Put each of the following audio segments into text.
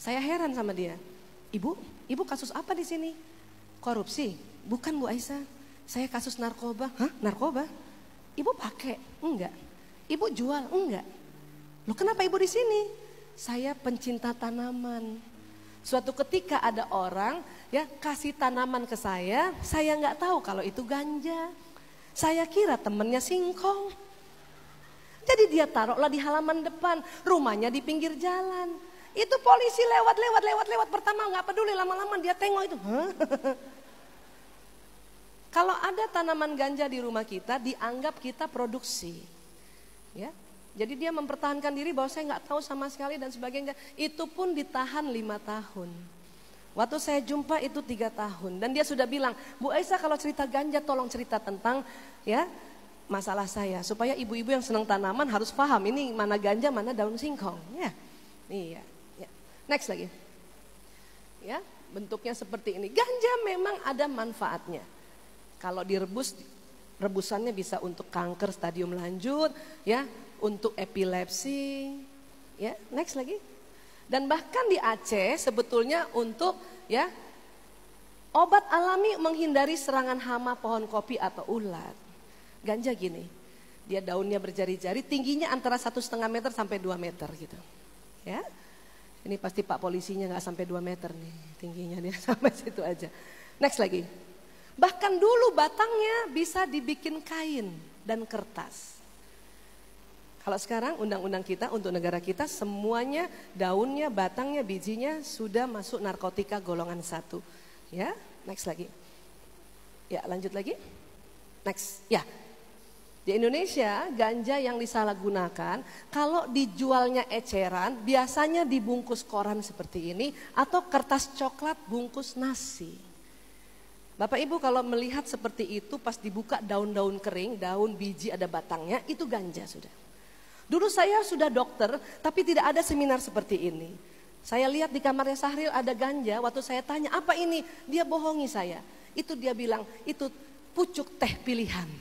Saya heran sama dia. Ibu kasus apa di sini? Korupsi? Bukan Bu Aisyah. Saya kasus narkoba. Hah? Narkoba? Ibu pakai? Enggak. Ibu jual? Enggak. Loh kenapa ibu di sini? Saya pencinta tanaman. Suatu ketika ada orang ya kasih tanaman ke saya nggak tahu kalau itu ganja. Saya kira temennya singkong. Jadi dia taruhlah di halaman depan, rumahnya di pinggir jalan. Itu polisi lewat pertama nggak peduli, lama-lama dia tengok itu. Kalau ada tanaman ganja di rumah kita, dianggap kita produksi. Ya. Jadi dia mempertahankan diri bahwa saya nggak tahu sama sekali dan sebagainya. Itu pun ditahan 5 tahun. Waktu saya jumpa itu 3 tahun. Dan dia sudah bilang, Bu Aisyah kalau cerita ganja tolong cerita tentang ya masalah saya. Supaya ibu-ibu yang senang tanaman harus paham ini mana ganja mana daun singkong. Ya, iya. Ya. Next lagi. Ya, bentuknya seperti ini. Ganja memang ada manfaatnya. Kalau direbus, rebusannya bisa untuk kanker stadium lanjut, ya. Untuk epilepsi, ya, next lagi. Dan bahkan di Aceh sebetulnya untuk ya obat alami menghindari serangan hama pohon kopi atau ulat. Ganja gini, dia daunnya berjari-jari, tingginya antara 1,5 meter sampai 2 meter gitu. Ya, ini pasti Pak polisinya nggak sampai 2 meter nih, tingginya dia sampai situ aja. Next lagi. Bahkan dulu batangnya bisa dibikin kain dan kertas. Kalau sekarang undang-undang kita untuk negara kita semuanya daunnya, batangnya, bijinya sudah masuk narkotika golongan 1. Ya, next lagi. Ya, lanjut lagi. Next. Ya. Di Indonesia ganja yang disalahgunakan kalau dijualnya eceran biasanya dibungkus koran seperti ini atau kertas coklat bungkus nasi. Bapak Ibu kalau melihat seperti itu pas dibuka daun-daun kering, daun biji ada batangnya itu ganja sudah. Dulu saya sudah dokter, tapi tidak ada seminar seperti ini. Saya lihat di kamarnya Sahril ada ganja, waktu saya tanya apa ini? Dia bohongi saya. Itu dia bilang, itu pucuk teh pilihan.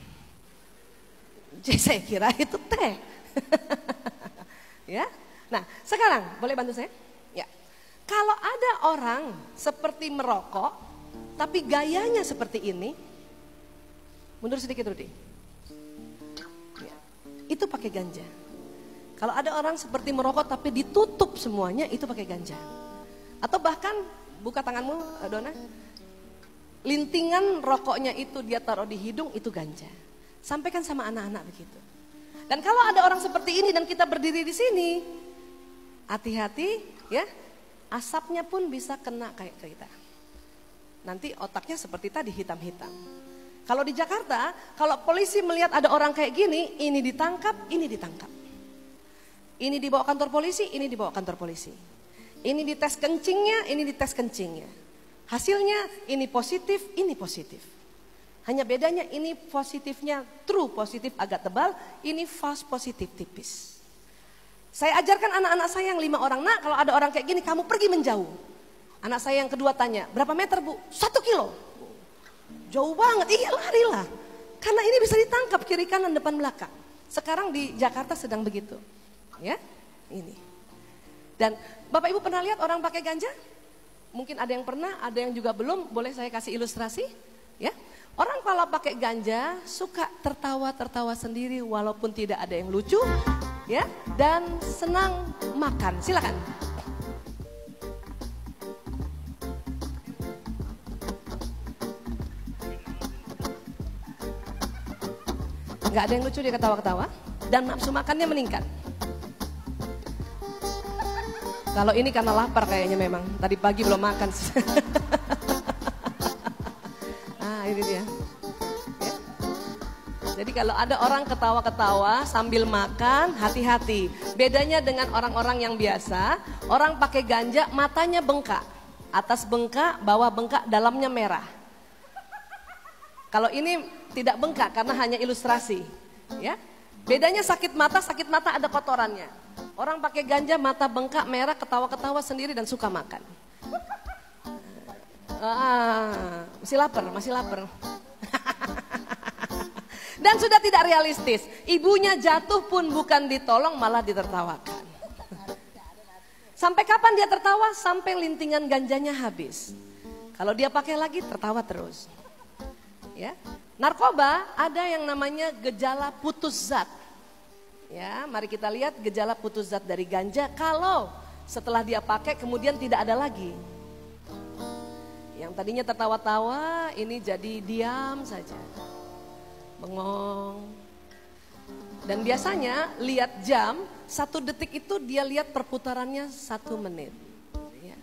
Jadi saya kira itu teh. Ya. Nah, sekarang boleh bantu saya? Ya. Kalau ada orang seperti merokok, tapi gayanya seperti ini, mundur sedikit Rudi. Ya. Itu pakai ganja. Kalau ada orang seperti merokok tapi ditutup semuanya itu pakai ganja. Atau bahkan buka tanganmu Dona. Lintingan rokoknya itu dia taruh di hidung itu ganja. Sampaikan sama anak-anak begitu. Dan kalau ada orang seperti ini dan kita berdiri di sini, hati-hati ya. Asapnya pun bisa kena kayak kita. Nanti otaknya seperti tadi hitam-hitam. Kalau di Jakarta, kalau polisi melihat ada orang kayak gini, ini ditangkap, ini ditangkap. Ini dibawa kantor polisi, ini dibawa kantor polisi. Ini dites kencingnya, ini dites kencingnya. Hasilnya ini positif, ini positif. Hanya bedanya ini positifnya true positif agak tebal, ini false positif tipis. Saya ajarkan anak-anak saya yang 5 orang, nak kalau ada orang kayak gini kamu pergi menjauh. Anak saya yang kedua tanya, berapa meter Bu? 1 kilo. Jauh banget, iya larilah. Karena ini bisa ditangkap kiri kanan depan belakang. Sekarang di Jakarta sedang begitu. Ya, ini. Dan Bapak Ibu pernah lihat orang pakai ganja? Mungkin ada yang pernah, ada yang juga belum. Boleh saya kasih ilustrasi? Ya, orang kalau pakai ganja suka tertawa-tertawa sendiri walaupun tidak ada yang lucu, ya, dan senang makan. Silakan. Gak ada yang lucu dia ketawa-ketawa dan nafsu makannya meningkat. Kalau ini karena lapar kayaknya memang. Tadi pagi belum makan. Ah ini dia. Ya. Jadi kalau ada orang ketawa-ketawa sambil makan, hati-hati. Bedanya dengan orang-orang yang biasa, orang pakai ganja matanya bengkak. Atas bengkak, bawah bengkak, dalamnya merah. Kalau ini tidak bengkak karena hanya ilustrasi. Ya. Bedanya sakit mata ada kotorannya. Orang pakai ganja mata bengkak, merah, ketawa-ketawa sendiri dan suka makan. Masih lapar. Dan sudah tidak realistis. Ibunya jatuh pun bukan ditolong malah ditertawakan. Sampai kapan dia tertawa? Sampai lintingan ganjanya habis. Kalau dia pakai lagi tertawa terus. Ya. Narkoba ada yang namanya gejala putus zat. Ya, mari kita lihat gejala putus zat dari ganja kalau setelah dia pakai kemudian tidak ada lagi. Yang tadinya tertawa-tawa ini jadi diam saja. Bengong. Dan biasanya lihat jam, 1 detik itu dia lihat perputarannya 1 menit. Ya.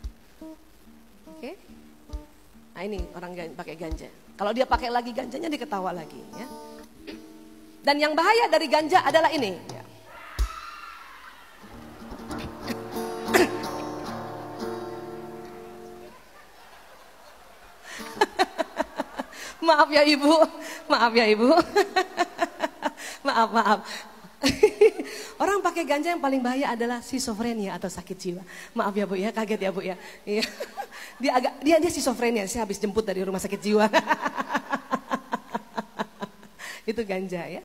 Oke. Nah ini orang pakai ganja. Kalau dia pakai lagi ganjanya diketawa lagi. Ya. Dan yang bahaya dari ganja adalah ini. Ya. Maaf ya ibu, maaf ya ibu. Maaf. Orang pakai ganja yang paling bahaya adalah skizofrenia atau sakit jiwa. Maaf ya bu ya, kaget ya bu ya. Dia skizofrenia, saya habis jemput dari rumah sakit jiwa. Itu ganja ya.